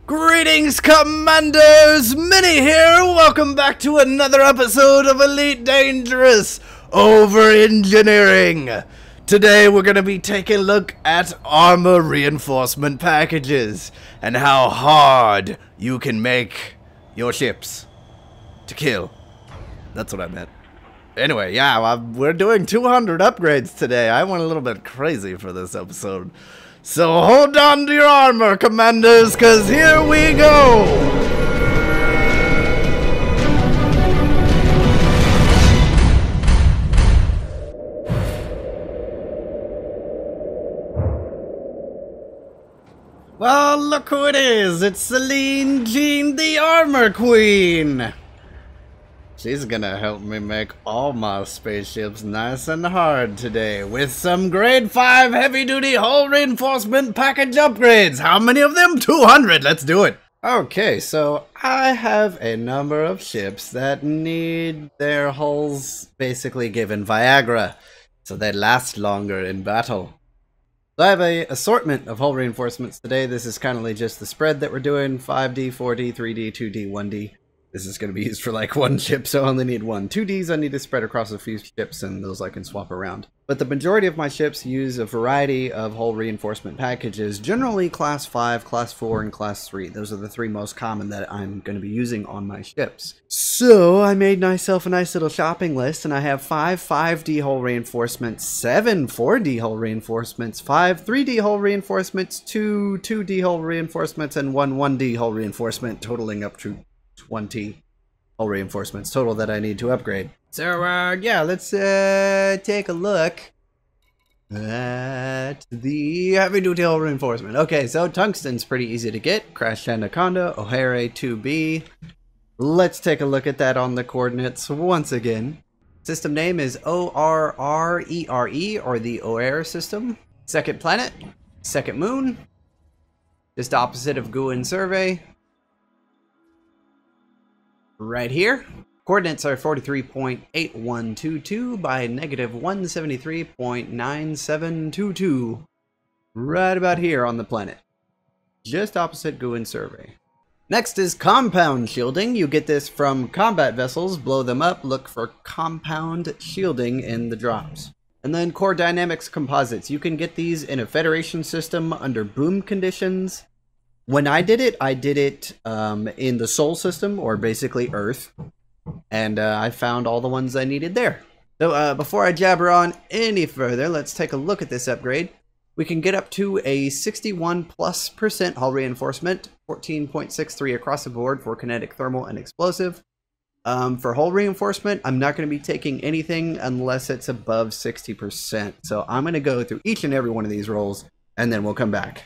Greetings, Commanders! Minnie here! Welcome back to another episode of Elite Dangerous Over Engineering! Today we're going to be taking a look at armor reinforcement packages and how hard you can make your ships to kill. That's what I meant. Anyway, yeah, we're doing 200 upgrades today. I went a little bit crazy for this episode. So hold on to your armor, Commanders, cause here we go! Well, look who it is! It's Celine Jean, the Armor Queen! She's gonna help me make all my spaceships nice and hard today with some grade 5 heavy-duty hull reinforcement package upgrades. How many of them? 200! Let's do it! Okay, so I have a number of ships that need their hulls basically given Viagra, so they last longer in battle. So I have an assortment of hull reinforcements today. This is currently just the spread that we're doing, 5D, 4D, 3D, 2D, 1D. This is going to be used for like one ship, so I only need one. 2Ds I need to spread across a few ships, and those I can swap around. But the majority of my ships use a variety of hull reinforcement packages, generally Class 5, Class 4, and Class 3. Those are the three most common that I'm going to be using on my ships. So I made myself a nice little shopping list, and I have 5 5D hull reinforcements, 7 4D hull reinforcements, 5 3D hull reinforcements, 2 2D hull reinforcements, and 1 1D hull reinforcement, totaling up to 20 hull reinforcements total that I need to upgrade. So, yeah, let's take a look at the heavy-duty hull reinforcement. Okay, so tungsten's pretty easy to get. Crash Anaconda, O'Hare 2B. Let's take a look at that on the coordinates once again. System name is ORRERE, or the O'Hare system. Second planet, second moon, just opposite of Guin Survey. Right here. Coordinates are 43.8122 by negative 173.9722. Right about here on the planet. Just opposite Guin Survey. Next is compound shielding. You get this from combat vessels. Blow them up. Look for compound shielding in the drops. And then core dynamics composites. You can get these in a Federation system under boom conditions. When I did it in the Sol system, or basically Earth, and I found all the ones I needed there. So before I jabber on any further, let's take a look at this upgrade. We can get up to a 61+% hull reinforcement, 14.63 across the board for kinetic, thermal, and explosive. For hull reinforcement, I'm not going to be taking anything unless it's above 60%. So I'm going to go through each and every one of these rolls, and then we'll come back.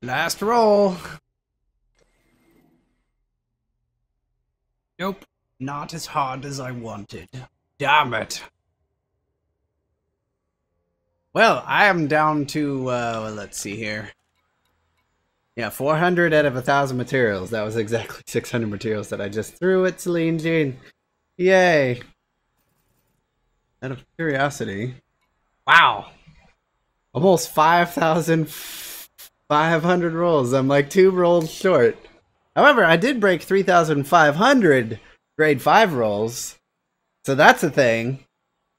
Last roll. Nope. Not as hard as I wanted. Damn it. Well, I am down to, let's see here. Yeah, 400 out of 1,000 materials. That was exactly 600 materials that I just threw at Celine Jean. Yay. Out of curiosity. Wow. Almost 5,500 rolls. I'm like 2 rolls short. However, I did break 3,500 grade 5 rolls. So that's a thing.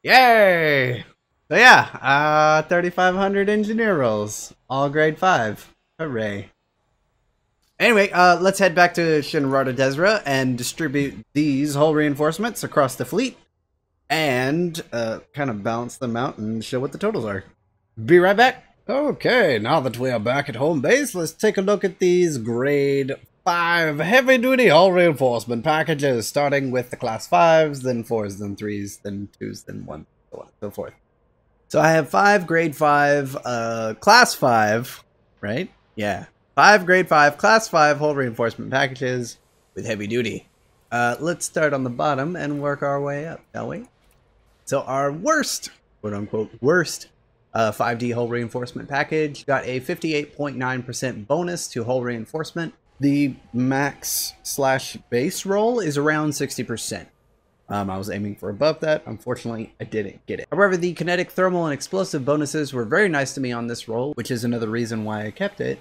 Yay! So yeah, 3,500 engineer rolls. All grade 5. Hooray. Anyway, let's head back to Shinrarta Dezhra and distribute these hull reinforcements across the fleet. And kind of balance them out and show what the totals are. Be right back. Okay, now that we are back at home base, let's take a look at these grade 5 heavy-duty hull reinforcement packages, starting with the class 5s, then 4s, then 3s, then 2s, then 1s, so on and so forth. So I have 5 grade 5, class 5, right? Yeah, 5 grade 5, class 5 hull reinforcement packages with heavy-duty. Let's start on the bottom and work our way up, shall we? So our worst, quote-unquote, worst 5D hull reinforcement package got a 58.9% bonus to hull reinforcement. The max/base roll is around 60%. I was aiming for above that. Unfortunately, I didn't get it. However, the kinetic, thermal, and explosive bonuses were very nice to me on this roll, which is another reason why I kept it.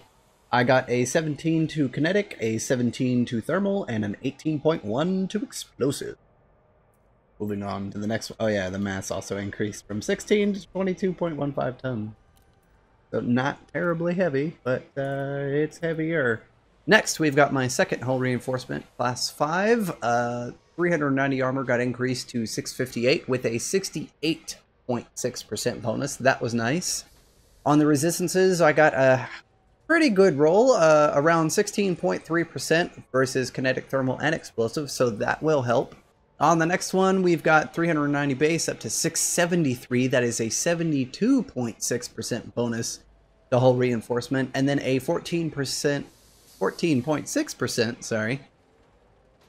I got a 17 to kinetic, a 17 to thermal, and an 18.1 to explosive. Moving on to the next one. Oh yeah, the mass also increased from 16 to 22.15 tons. So not terribly heavy, but it's heavier. Next, we've got my second hull reinforcement, class 5. 390 armor got increased to 658 with a 68.6% bonus. That was nice. On the resistances, I got a pretty good roll, around 16.3% versus kinetic, thermal, and explosive, so that will help. On the next one, we've got 390 base up to 673. That is a 72.6% bonus to hull reinforcement, and then a 14.6%, sorry.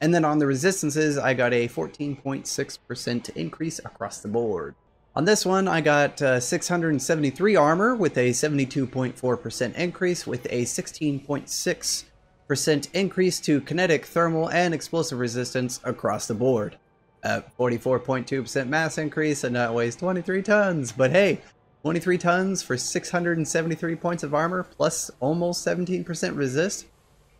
And then on the resistances, I got a 14.6% increase across the board. On this one, I got 673 armor with a 72.4% increase with a 16.6% increase to kinetic, thermal, and explosive resistance across the board. 44.2% mass increase, and that weighs 23 tons. But hey, 23 tons for 673 points of armor plus almost 17% resist?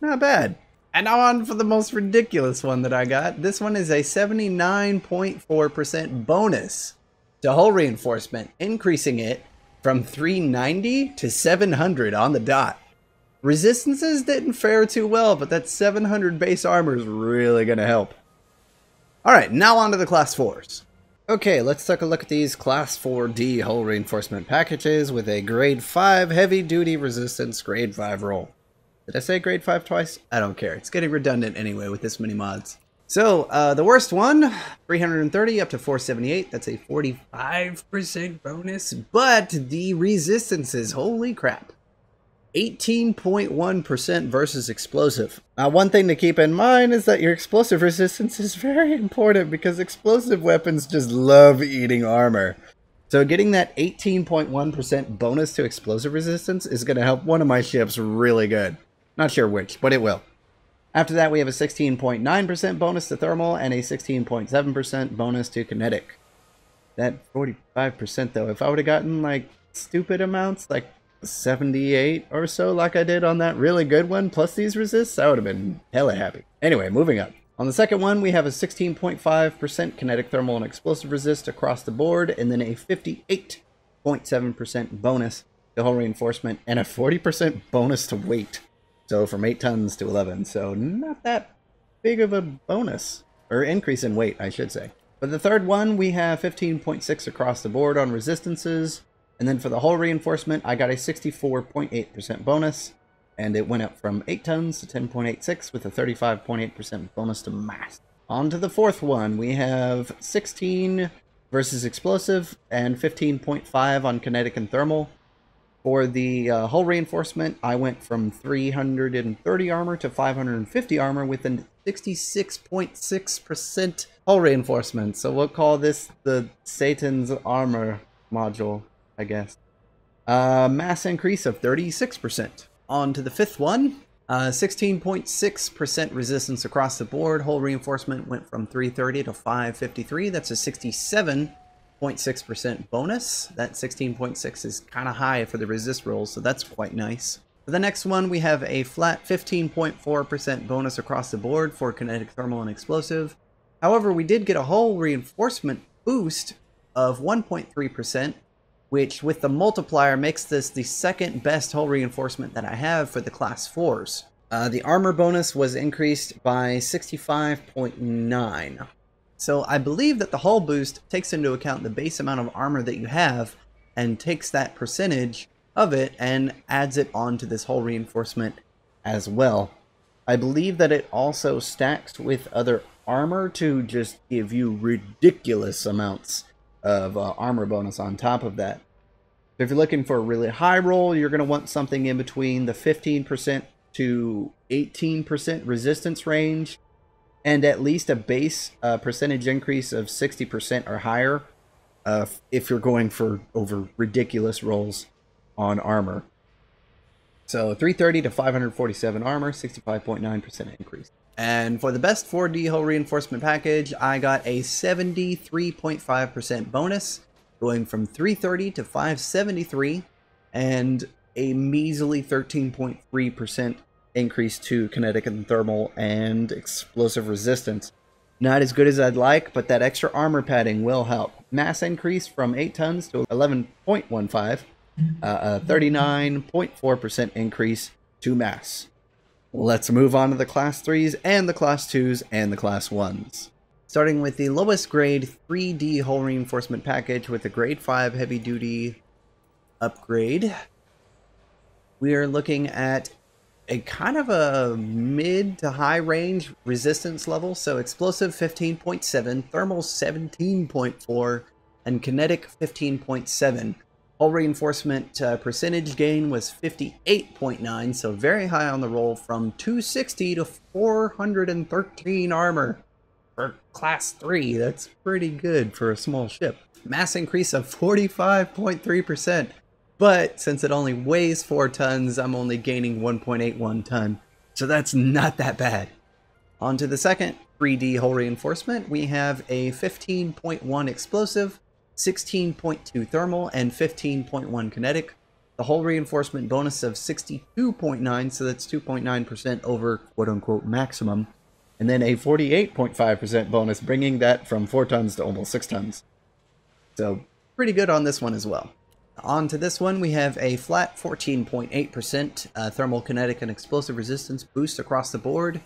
Not bad. And now on for the most ridiculous one that I got. This one is a 79.4% bonus to hull reinforcement, increasing it from 390 to 700 on the dot. Resistances didn't fare too well, but that 700 base armor is really going to help. Alright, now on to the class 4s. Okay, let's take a look at these class 4D hull reinforcement packages with a grade 5 heavy duty resistance grade 5 roll. Did I say grade 5 twice? I don't care. It's getting redundant anyway with this many mods. So, the worst one, 330 up to 478. That's a 45% bonus. But the resistances, holy crap. 18.1% versus explosive. Now, one thing to keep in mind is that your explosive resistance is very important because explosive weapons just love eating armor. So getting that 18.1% bonus to explosive resistance is going to help one of my ships really good. Not sure which, but it will. After that, we have a 16.9% bonus to thermal and a 16.7% bonus to kinetic. That 45% though, if I would have gotten like stupid amounts, like 78 or so like I did on that really good one, plus these resists, I would have been hella happy. Anyway, moving up. On the second one, we have a 16.5% kinetic, thermal, and explosive resist across the board, and then a 58.7% bonus to hull reinforcement, and a 40% bonus to weight. So from 8 tons to 11, so not that big of a bonus, or increase in weight, I should say. For the third one, we have 15.6 across the board on resistances. And then for the hull reinforcement, I got a 64.8% bonus, and it went up from 8 tons to 10.86 with a 35.8% bonus to mass. On to the fourth one, we have 16 versus explosive and 15.5 on kinetic and thermal. For the hull reinforcement, I went from 330 armor to 550 armor with a 66.6% hull reinforcement. So we'll call this the Satan's armor module, I guess. Mass increase of 36%. On to the fifth one. 16.6% resistance across the board. Hull reinforcement went from 330 to 553. That's a 67.6% bonus. That 16.6 is kind of high for the resist rolls, so that's quite nice. For the next one, we have a flat 15.4% bonus across the board for kinetic, thermal, and explosive. However, we did get a hull reinforcement boost of 1.3%, which with the multiplier makes this the second best hull reinforcement that I have for the class 4s. The armor bonus was increased by 65.9. So I believe that the hull boost takes into account the base amount of armor that you have and takes that percentage of it and adds it onto this hull reinforcement as well. I believe that it also stacks with other armor to just give you ridiculous amounts of armor bonus on top of that. So if you're looking for a really high roll, you're going to want something in between the 15% to 18% resistance range, and at least a base percentage increase of 60% or higher if you're going for over ridiculous rolls on armor. So 330 to 547 armor, 65.9% increase. And for the best 4D hull reinforcement package, I got a 73.5% bonus, going from 330 to 573, and a measly 13.3% increase to kinetic and thermal and explosive resistance. Not as good as I'd like, but that extra armor padding will help. Mass increase from 8 tons to 11.15, a 39.4% increase to mass. Let's move on to the class 3s and the class 2s and the class 1s. Starting with the lowest grade 3D hull reinforcement package with a grade 5 heavy duty upgrade. We are looking at a kind of a mid to high range resistance level. So explosive 15.7, thermal 17.4, and kinetic 15.7. Hull reinforcement percentage gain was 58.9, so very high on the roll, from 260 to 413 armor for class 3. That's pretty good for a small ship. Mass increase of 45.3%, but since it only weighs 4 tons, I'm only gaining 1.81 ton, so that's not that bad. On to the second 3D hull reinforcement, we have a 15.1 explosive, 16.2 thermal, and 15.1 kinetic. The hull reinforcement bonus of 62.9, so that's 2.9% over quote-unquote maximum. And then a 48.5% bonus, bringing that from 4 tons to almost 6 tons. So pretty good on this one as well. On to this one, we have a flat 14.8% thermal, kinetic, and explosive resistance boost across the board.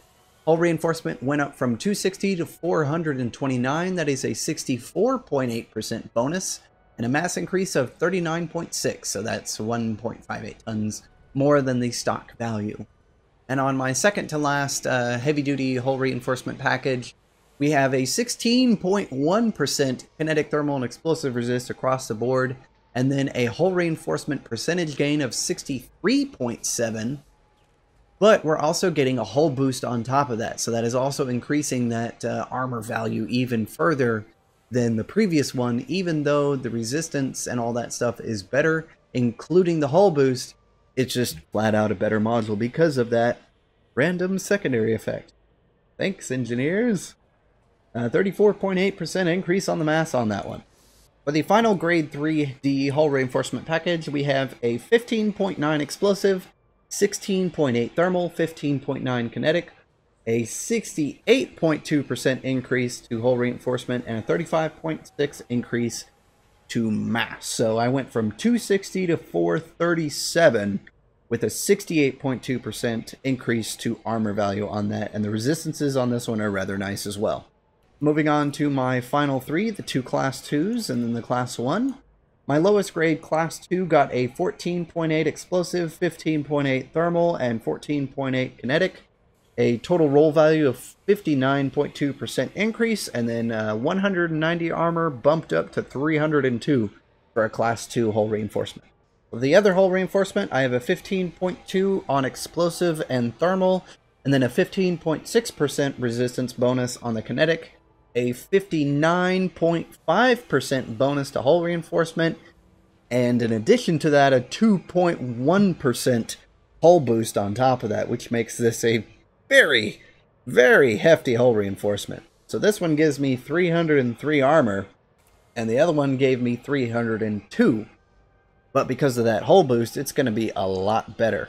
Hull reinforcement went up from 260 to 429. That is a 64.8% bonus, and a mass increase of 39.6, so that's 1.58 tons more than the stock value. And on my second to last heavy-duty hull reinforcement package, we have a 16.1% kinetic, thermal, and explosive resist across the board, and then a hull reinforcement percentage gain of 63.7. But we're also getting a hull boost on top of that, so that is also increasing that armor value even further than the previous one, even though the resistance and all that stuff is better, including the hull boost. It's just flat out a better module because of that random secondary effect. Thanks, engineers. 34.8% increase on the mass on that one. For the final grade 3D hull reinforcement package, we have a 15.9 explosive, 16.8 thermal, 15.9 kinetic, a 68.2% increase to hull reinforcement, and a 35.6% increase to mass. So I went from 260 to 437 with a 68.2% increase to armor value on that, and the resistances on this one are rather nice as well. Moving on to my final 3, the 2 class 2s and then the class 1. My lowest grade class 2 got a 14.8 explosive, 15.8 thermal, and 14.8 kinetic. A total roll value of 59.2% increase, and then 190 armor bumped up to 302 for a class 2 hull reinforcement. the other hull reinforcement, I have a 15.2 on explosive and thermal, and then a 15.6% resistance bonus on the kinetic, a 59.5% bonus to hull reinforcement, and in addition to that, a 2.1% hull boost on top of that, which makes this a very, very hefty hull reinforcement. So this one gives me 303 armor, and the other one gave me 302. But because of that hull boost, it's going to be a lot better.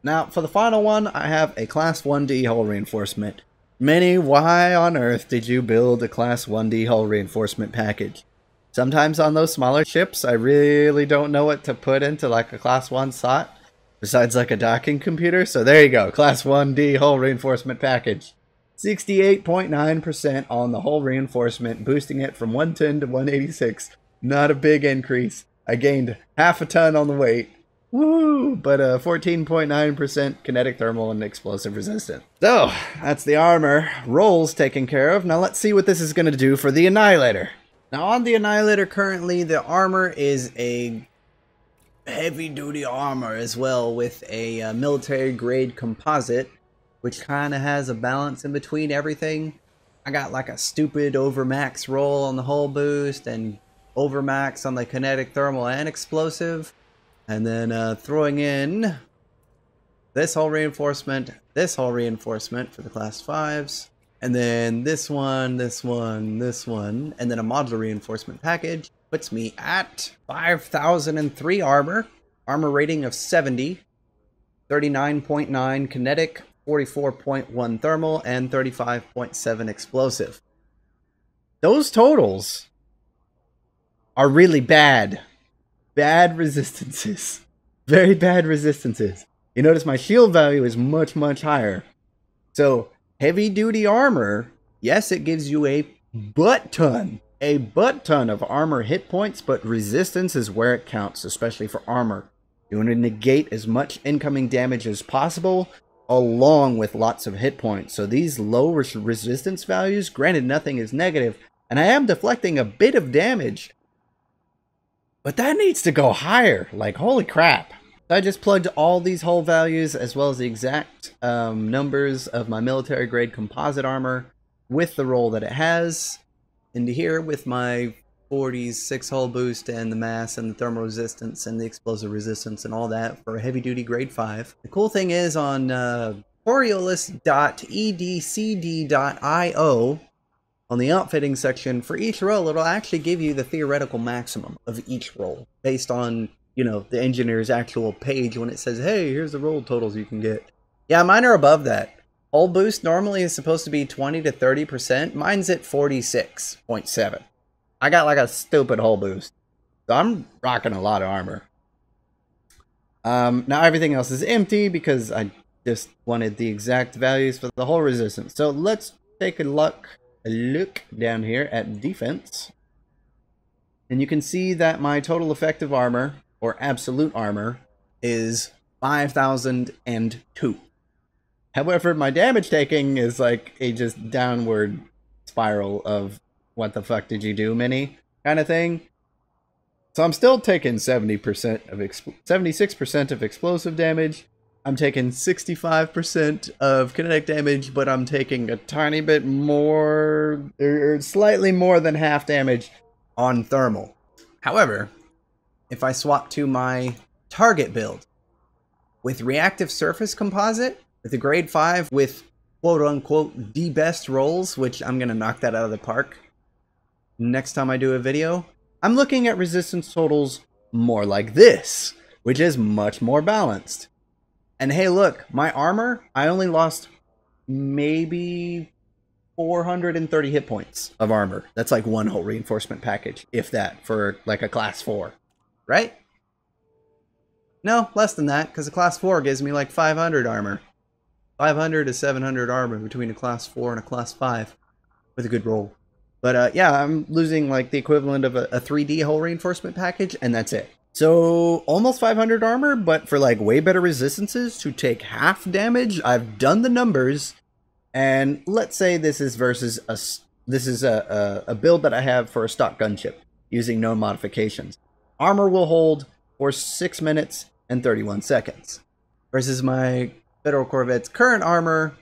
Now, for the final one, I have a Class 1D hull reinforcement. Mini, why on earth did you build a Class 1D hull reinforcement package? Sometimes on those smaller ships, I really don't know what to put into like a Class 1 slot, besides like a docking computer. So there you go, Class 1D hull reinforcement package. 68.9% on the hull reinforcement, boosting it from 110 to 186. Not a big increase. I gained half a ton on the weight. Woo! But 14.9% kinetic, thermal, and explosive resistance. So, that's the armor. Rolls taken care of. Now let's see what this is going to do for the Annihilator. Now on the Annihilator currently, the armor is a heavy-duty armor as well with a military-grade composite, which kind of has a balance in between everything. I got like a stupid overmax roll on the hull boost and overmax on the kinetic, thermal, and explosive. And then throwing in this hull reinforcement for the Class 5s. And then this one, this one, this one. And then a modular reinforcement package. Puts me at 5,003 armor. Armor rating of 70. 39.9 kinetic. 44.1 thermal. And 35.7 explosive. Those totals are really bad. Bad resistances. Very bad resistances. You notice my shield value is much, much higher. So, heavy duty armor, yes, it gives you a butt ton of armor hit points, but resistance is where it counts, especially for armor. You want to negate as much incoming damage as possible, along with lots of hit points. So these low resistance values, granted nothing is negative, and I am deflecting a bit of damage, but that needs to go higher. Like, holy crap. So I just plugged all these hull values as well as the exact numbers of my military grade composite armor with the roll that it has into here with my 46 hull boost and the mass and the thermal resistance and the explosive resistance and all that for a heavy duty grade 5. The cool thing is on Coriolis.edcd.io, on the outfitting section, for each roll, it'll actually give you the theoretical maximum of each roll based on, you know, the engineer's actual page when it says, hey, here's the roll totals you can get. Yeah, mine are above that. Hull boost normally is supposed to be 20 to 30%. Mine's at 46.7. I got like a stupid hull boost. So I'm rocking a lot of armor. Now everything else is empty because I just wanted the exact values for the hull resistance. So let's take a look down here at defense. And you can see that my total effective armor, or absolute armor, is 5,002. However, my damage taking is like a just downward spiral of what the fuck did you do, Mini kind of thing. So I'm still taking 76% of explosive damage. I'm taking 65% of kinetic damage, but I'm taking a tiny bit more, or slightly more than half damage on thermal. However, if I swap to my target build with reactive surface composite, with a grade 5 with quote-unquote the best rolls, which I'm going to knock that out of the park next time I do a video, I'm looking at resistance totals more like this, which is much more balanced. And hey, look, my armor, I only lost maybe 430 hit points of armor. That's like one whole reinforcement package, if that, for like a class 4, right? No, less than that, because a class 4 gives me like 500 armor. 500 to 700 armor between a class 4 and a class 5 with a good roll. But yeah, I'm losing like the equivalent of a 3D hull reinforcement package, and that's it. So almost 500 armor, but for like way better resistances to take half damage. I've done the numbers, and let's say this is versus a build that I have for a stock gunship using no modifications. Armor will hold for 6 minutes and 31 seconds. Versus my Federal Corvette's current armor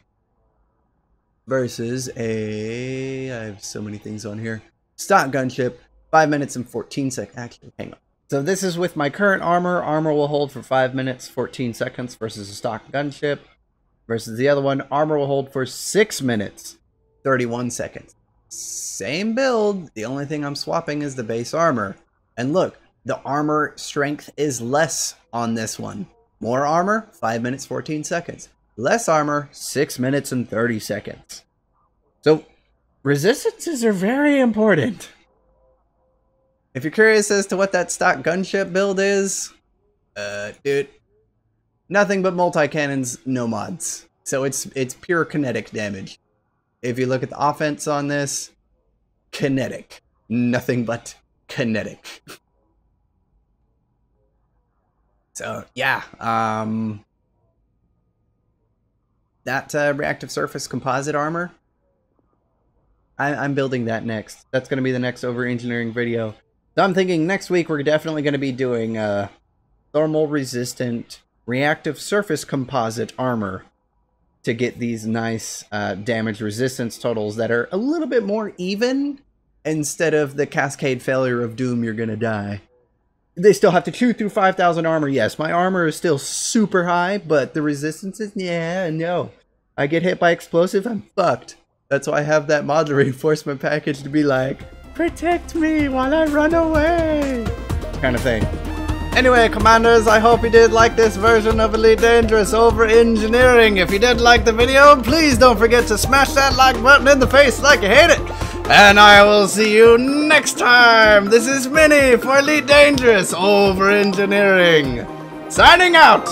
versus I have so many things on here. Stock gunship, 5 minutes and 14 seconds. Actually, hang on. So this is with my current armor. Armor will hold for 5 minutes, 14 seconds versus a stock gunship. Versus the other one, armor will hold for 6 minutes, 31 seconds. Same build. The only thing I'm swapping is the base armor. And look, the armor strength is less on this one. More armor, 5 minutes, 14 seconds. Less armor, 6 minutes and 30 seconds. So, resistances are very important. If you're curious as to what that stock gunship build is, dude, nothing but multi-cannons, no mods. So it's pure kinetic damage. If you look at the offense on this, kinetic. Nothing but kinetic. So, yeah. That reactive surface composite armor, I'm building that next. That's going to be the next over-engineering video. So I'm thinking next week we're definitely going to be doing thermal resistant reactive surface composite armor to get these nice damage resistance totals that are a little bit more even instead of the cascade failure of doom, you're going to die. They still have to chew through 5,000 armor. Yes, my armor is still super high, but the resistances, yeah, no. I get hit by explosive, I'm fucked. That's why I have that modular reinforcement package to be like, protect me while I run away, kind of thing. Anyway, commanders, I hope you did like this version of Elite Dangerous over engineering. If you did like the video, please don't forget to smash that like button in the face like you hate it. And I will see you next time. This is Minnie for Elite Dangerous over engineering. Signing out.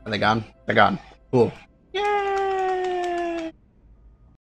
Are they gone? They're gone. Cool.